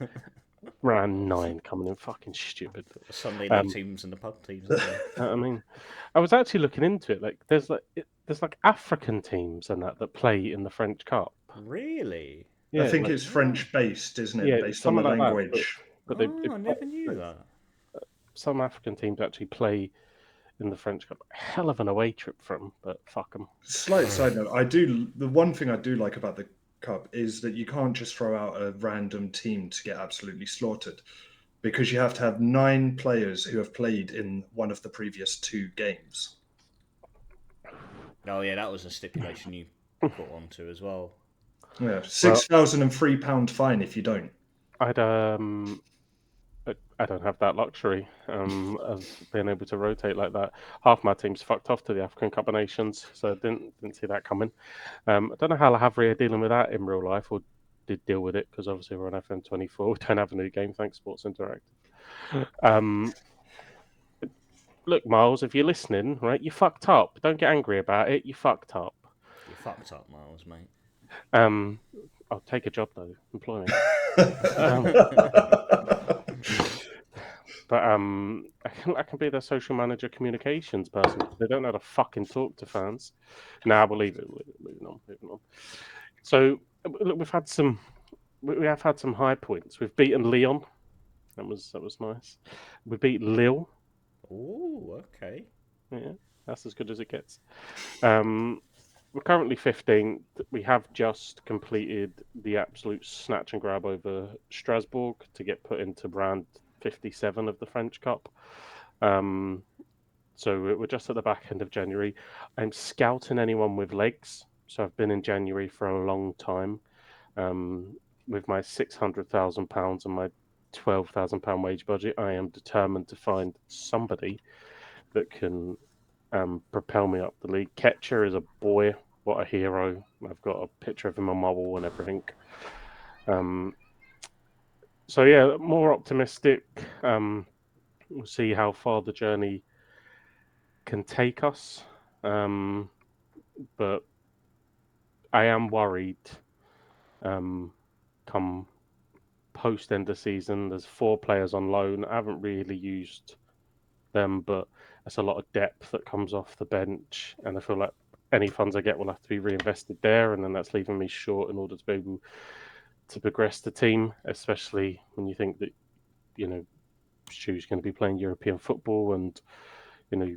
Round 9 coming in, fucking stupid. The Sunday league teams and the pub teams. I mean, I was actually looking into it. Like, there's African teams and that play in the French Cup. Really? Yeah, I think it's French based, isn't it? Yeah, Based on the something like that, language. but I never knew that. Some African teams actually play in the French Cup. Hell of an away trip for them, but fuck them. Slight side note, the one thing I do like about the Cup is that you can't just throw out a random team to get absolutely slaughtered, because you have to have 9 players who have played in one of the previous 2 games. Oh yeah, that was a stipulation you put onto as well. Yeah, £6,003 fine if you don't. I don't have that luxury of being able to rotate like that. Half my team's fucked off to the African Cup of Nations, so I didn't see that coming. I don't know how Le Havre are dealing with that in real life, or did deal with it, because obviously we're on FM24. We don't have a new game, thanks Sports Interactive. Look, Miles, if you're listening, right, you fucked up. Don't get angry about it. You fucked up. You fucked up, Miles, mate. I'll take a job though. Employ me. But I can be their social manager, communications person. They don't know how to fucking talk to fans. Nah, we'll leave it. Moving on. So look, we have had some high points. We've beaten Lyon. That was nice. We beat Lille. Oh, okay. Yeah, that's as good as it gets. We're currently 15th. We have just completed the absolute snatch and grab over Strasbourg to get put into round 57 of the French Cup. So we're just at the back end of January. I'm scouting anyone with legs. So I've been in January for a long time. With my £600,000 and my £12,000 wage budget, I am determined to find somebody that can propel me up the league. Ketcher is a boy. What a hero. I've got a picture of him on my wall and everything. So yeah, more optimistic. We'll see how far the journey can take us. But I am worried come post end of season. There's 4 players on loan. I haven't really used them, but that's a lot of depth that comes off the bench, and I feel like any funds I get will have to be reinvested there, and then that's leaving me short in order to be able to progress the team, especially when you think that, you know, Stu's going to be playing European football, and, you know,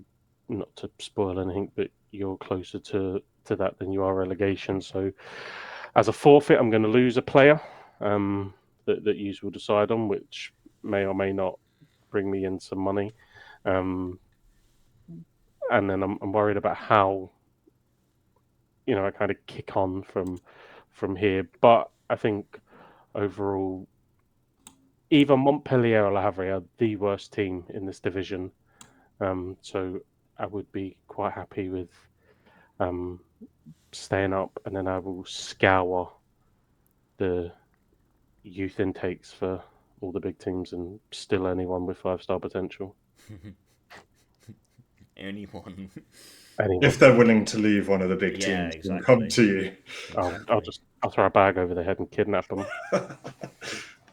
not to spoil anything, but you're closer to that than you are relegation. So As a forfeit, I'm going to lose a player that you will decide on, which may or may not bring me in some money. And then I'm worried about how I kind of kick on from here. But I think overall, either Montpellier or Le Havre are the worst team in this division. So I would be quite happy with staying up, and then I will scour the youth intakes for all the big teams and still anyone with 5-star potential. Anyone. If they're willing to leave one of the big Yeah, teams and exactly. come to you. I'll throw a bag over their head and kidnap them.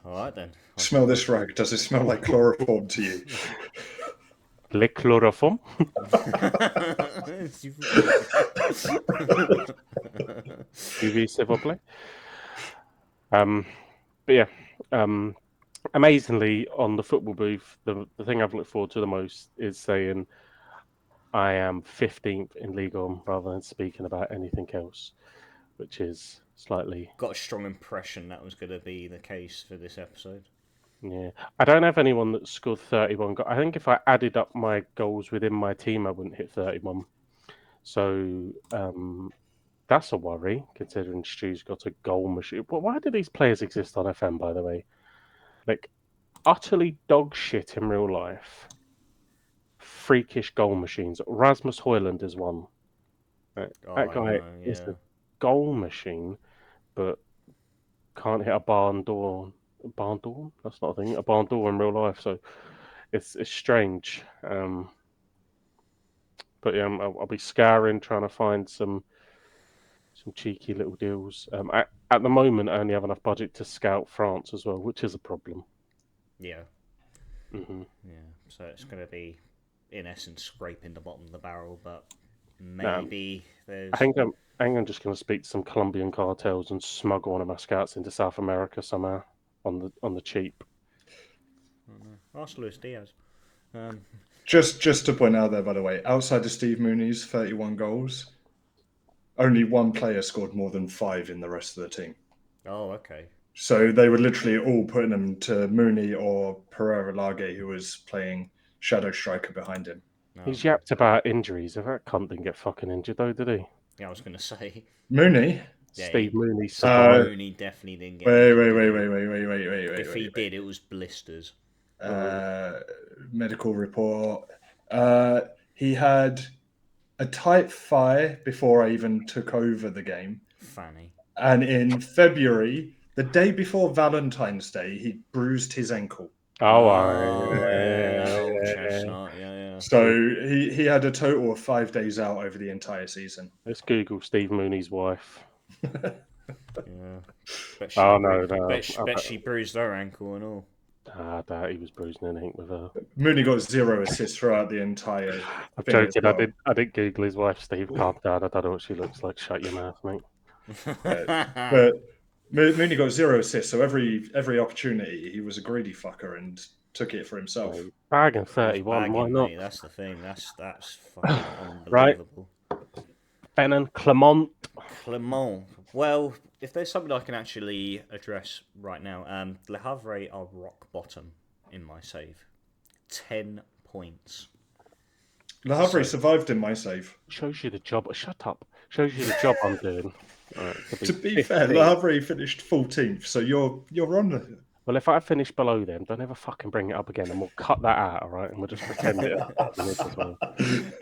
All right then. Smell this rag. Does it smell like chloroform to you? Le chloroform. UV, s'il vous plaît. But yeah, amazingly on the football booth, the thing I've looked forward to the most is saying I am 15th in Ligue 1 rather than speaking about anything else, which is slightly... Got a strong impression that was going to be the case for this episode. Yeah, I don't have anyone that scored 31 goals. I think if I added up my goals within my team, I wouldn't hit 31. So that's a worry, considering Stu's got a goal machine. But why do these players exist on FM, by the way? Like, utterly dog shit in real life. Freakish goal machines. Rasmus Højlund is one. Right? That guy is a goal machine, but can't hit a barn door. Barn door? That's not a thing. A barn door in real life. So it's strange. But yeah, I'll be scouring, trying to find some cheeky little deals. At the moment, I only have enough budget to scout France as well, which is a problem. Yeah. Mm-hmm. Yeah. So it's going to be, in essence, scraping the bottom of the barrel, but maybe there's... I think I'm just going to speak to some Colombian cartels and smuggle one of my scouts into South America somehow on the cheap. Ask Luis Diaz. Just to point out there, by the way, outside of Steve Mooney's 31 goals, only one player scored more than 5 in the rest of the team. Oh, okay. So they were literally all putting them to Mooney or Pereira Lage, who was playing shadow striker behind him. He's yapped about injuries. If that cunt didn't get fucking injured, though, did he? Yeah, I was going to say. Mooney? Steve Mooney. Mooney definitely didn't get Wait. If he did, it was blisters. Medical report. He had a type 5 before I even took over the game. Funny. And in February, the day before Valentine's Day, he bruised his ankle. Chestnut. Yeah. So he had a total of 5 days out over the entire season. Let's Google Steve Mooney's wife. Yeah. Bet she bruised her ankle and all. I doubt he was bruising anything with her. Mooney got 0 assists throughout the entire. I'm joking. Well. I didn't Google his wife, Steve. Calm down. I don't know what she looks like. Shut your mouth, mate. But Mooney got 0 assists, so every opportunity he was a greedy fucker and took it for himself. Bagging 31, why not? Mate, that's the thing. That's fucking unbelievable. Right. Fennan, Clement. Well, if there's something I can actually address right now, Le Havre are rock bottom in my save. 10 points. Le Havre survived in my save. Shows you the job. Shut up. Shows you the job I'm doing. Right, to be fair, Le Havre finished 14th, so you're on the... Well, if I finish below them, don't ever fucking bring it up again, and we'll cut that out, all right? And we'll just pretend it as well.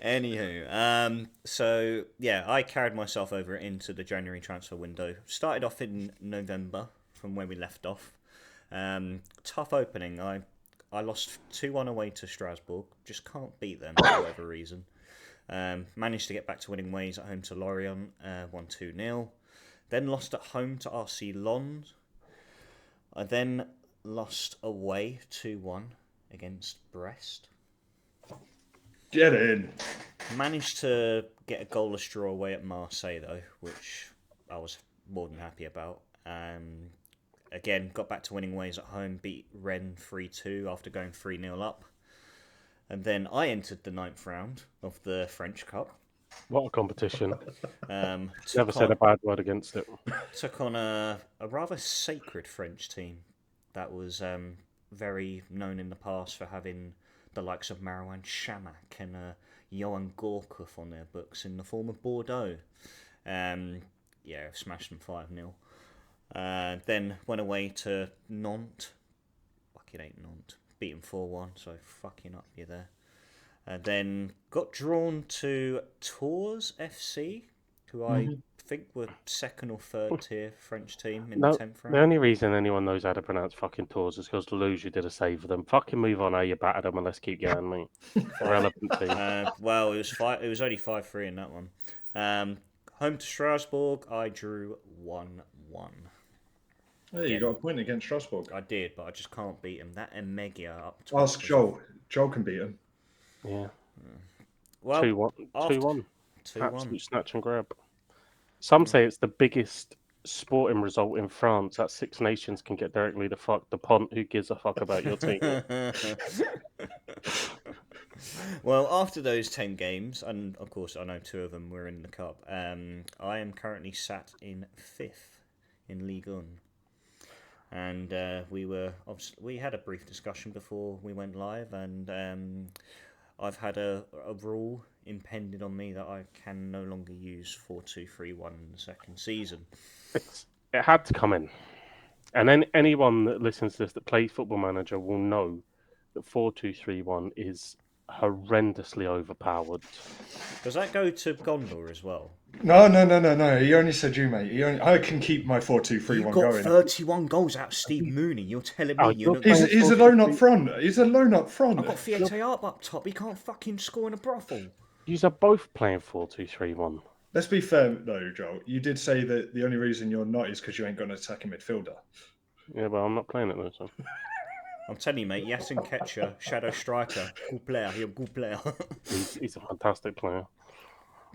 Anywho, so yeah, I carried myself over into the January transfer window. Started off in November from where we left off. Tough opening. I lost 2-1 away to Strasbourg. Just can't beat them for whatever reason. Managed to get back to winning ways at home to Lorient, 1-2-0. Then lost at home to RC Lens. I then lost away 2-1 against Brest. Get in. Managed to get a goalless draw away at Marseille, though, which I was more than happy about. Again, got back to winning ways at home, beat Rennes 3-2 after going 3-0 up. And then I entered the 9th round of the French Cup What a competition. Never Never said a bad word against it. Took on a rather sacred French team that was very known in the past for having the likes of Marouane Chamakh and Johan Gorkuf on their books in the form of Bordeaux. Smashed them 5-0. Then went away to Nantes. Fuck it ain't Nantes. Beat them 4-1, so fucking up you there. Then got drawn to Tours FC, who I think were second or third tier French team in the 10th round. The only reason anyone knows how to pronounce fucking Tours is because Luge did a save for them. Fucking move on how you battered them and let's keep going, mate. Irrelevant team. Well, it was only 5-3 in that one. Home to Strasbourg, I drew 1-1. Hey, you got a point against Strasbourg. I did, but I just can't beat him. That Emegia up to Ask Joel. Joel can beat him. Yeah. Well, 2-1. 2-1. 2-1. Absolute snatch and grab. Some say it's the biggest sporting result in France that Six Nations can get directly to fuck the pont. Who gives a fuck about your team? Well, after those 10 games, and of course I know 2 of them were in the cup, I am currently sat in 5th in Ligue 1. And we had a brief discussion before we went live, and I've had a rule impended on me that I can no longer use 4-2-3-1 in the second season. It had to come in. And then anyone that listens to this that plays Football Manager will know that 4-2-3-1 is horrendously overpowered. Does that go to Gondor as well? No. He only said you, mate. I can keep my 4-2-3-1 going. You got 31 goals out of Steve Mooney. You're telling me you're not... He's alone up front. He's alone up front. I've got Fiete up top. He can't fucking score in a brothel. You are both playing 4-2-3-1. Let's be fair, though, Joel. You did say that the only reason you're not is because you ain't got an attacking midfielder. Yeah, but I'm not playing it though, so... I'm telling you, mate, Yasin Ketcher, shadow striker, good player. You're a good player. he's a fantastic player.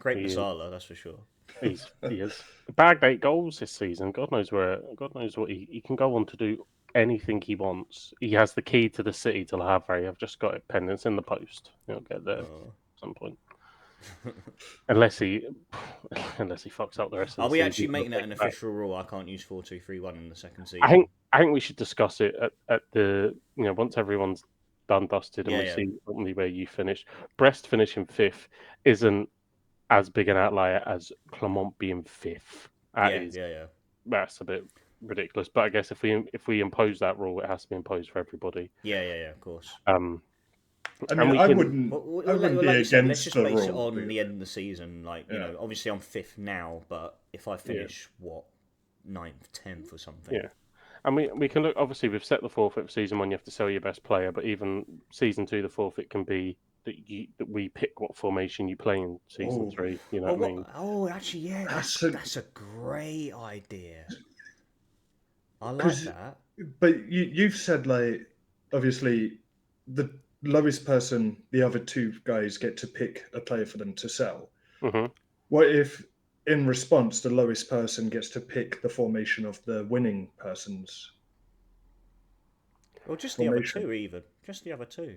Great Masala, that's for sure. He is. Bagged 8 goals this season. God knows what he can go on to do anything he wants. He has the key to the city to La Havre. I've just got it pending. It's in the post. He'll get there at some point. unless he fucks up the rest of the season. Are we actually making that an official rule? I can't use 4-2-3-1 in the second season. I think we should discuss it at the once everyone's done dusted and see ultimately where you finish. Brest finishing 5th isn't as big an outlier as Clermont being 5th. That's a bit ridiculous. But I guess if we impose that rule, it has to be imposed for everybody. Yeah, of course. I mean, I wouldn't be against let's just the base rule. it on the end of the season. Obviously I'm 5th now, but if I finish 9th, 10th or something. Yeah. And we can look. Obviously, we've set the forfeit for season 1. You have to sell your best player, but even season 2, the forfeit can be that we pick what formation you play in season 3. You know what I mean? Oh, actually, yeah, that's a great idea. I like that. But you've said, like, obviously the lowest person, the other 2 guys get to pick a player for them to sell. Mm-hmm. What if, in response, the lowest person gets to pick the formation of the winning person's? Or just the other 2, even. Just the other 2.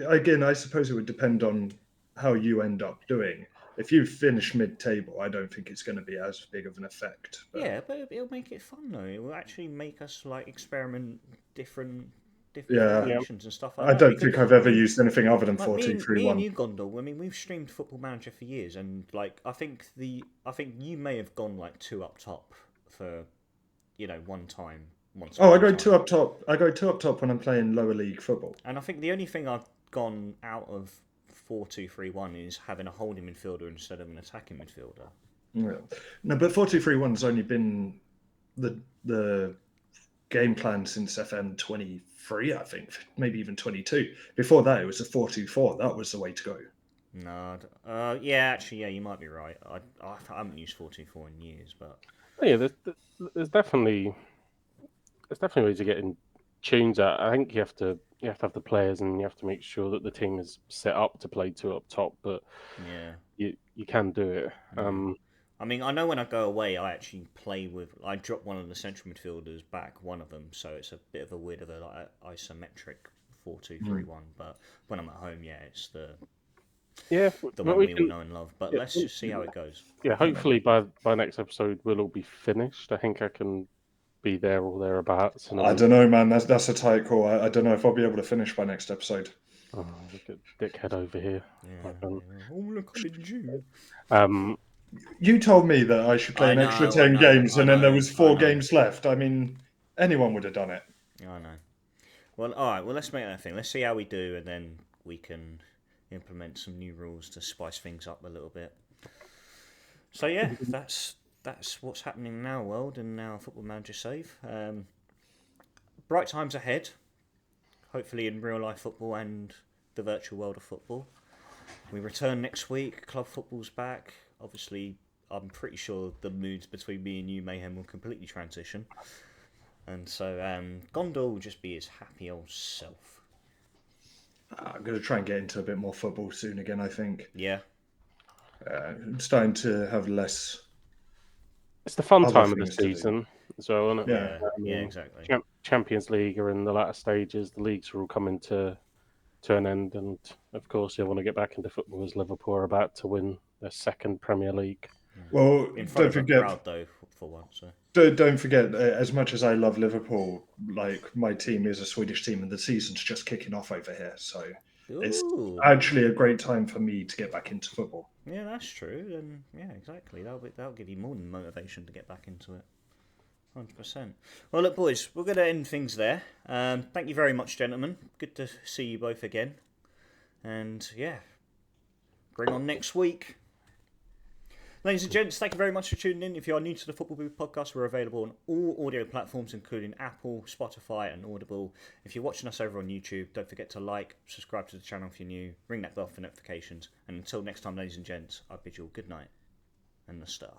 Again, I suppose it would depend on how you end up doing. If you finish mid-table, I don't think it's going to be as big of an effect. But... Yeah, but it'll make it fun, though. It will actually make us experiment different formations and stuff like that. I don't think I've ever used anything other than 4-2-3-1. Me and you, Gondor. I mean, we've streamed Football Manager for years, and I think you may have gone 2 up top for one time. I go 2 up top. I go 2 up top when I'm playing lower league football. And I think the only thing I've gone out of 4-2-3-1 is having a holding midfielder instead of an attacking midfielder. Yeah. No, but 4-2-3-1's only been the game plan since FM 23, I think, maybe even 22. Before that, it was a 4-2-4. That was the way to go. No, you might be right. I haven't used 4-2-4 in years, but there's definitely ways of getting tunes out. I think you have to have the players, and you have to make sure that the team is set up to play 2 up top. But you can do it. I mean, I know when I go away, I actually I drop one of the central midfielders back, one of them, so it's a bit of a weird isometric 4-2-3-1. But when I'm at home, it's the Yeah, the but one we we all can. know and love. But Yeah, let's just see how it goes. yeah, hopefully by next episode we'll all be finished. I think I can be there or thereabouts. And then I don't know, man. That's a tight call. I don't know if I'll be able to finish by next episode. Oh, look at dickhead over here. Yeah. Um, Oh, look, I'm in June. You told me that I should play an extra 10 games, and then there was 4 games left. I mean, anyone would have done it. I know. Well, all right. Well, let's make that thing. Let's see how we do, and then we can implement some new rules to spice things up a little bit. So yeah, that's what's happening in our world and our Football Manager save. Bright times ahead, hopefully in real life football and the virtual world of football. We return next week. Club football's back. Obviously, I'm pretty sure the moods between me and you, Mayhem, will completely transition. And so Gondor will just be his happy old self. I'm going to try and get into a bit more football soon again, I think. Yeah. I'm starting to have less. It's the fun Other time of the things to do. season, so isn't it? Yeah. Yeah, exactly. Champions League are in the latter stages. The leagues are all coming to an end, and of course, you want to get back into football as Liverpool are about to win their second Premier League. Well, In front don't of a forget. crowd, though, for once. So. Don't forget, as much as I love Liverpool, like my team is a Swedish team, and the season's just kicking off over here. So it's actually a great time for me to get back into football. Yeah, that's true. And yeah, exactly. That'll give you more than motivation to get back into it. 100%. Well, look, boys, we're going to end things there. Thank you very much, gentlemen. Good to see you both again. And yeah, bring on next week. Ladies and gents, thank you very much for tuning in. If you are new to the Football Booth podcast, we're available on all audio platforms, including Apple, Spotify, and Audible. If you're watching us over on YouTube, don't forget to like, subscribe to the channel if you're new, ring that bell for notifications. And until next time, ladies and gents, I bid you all good night and the star.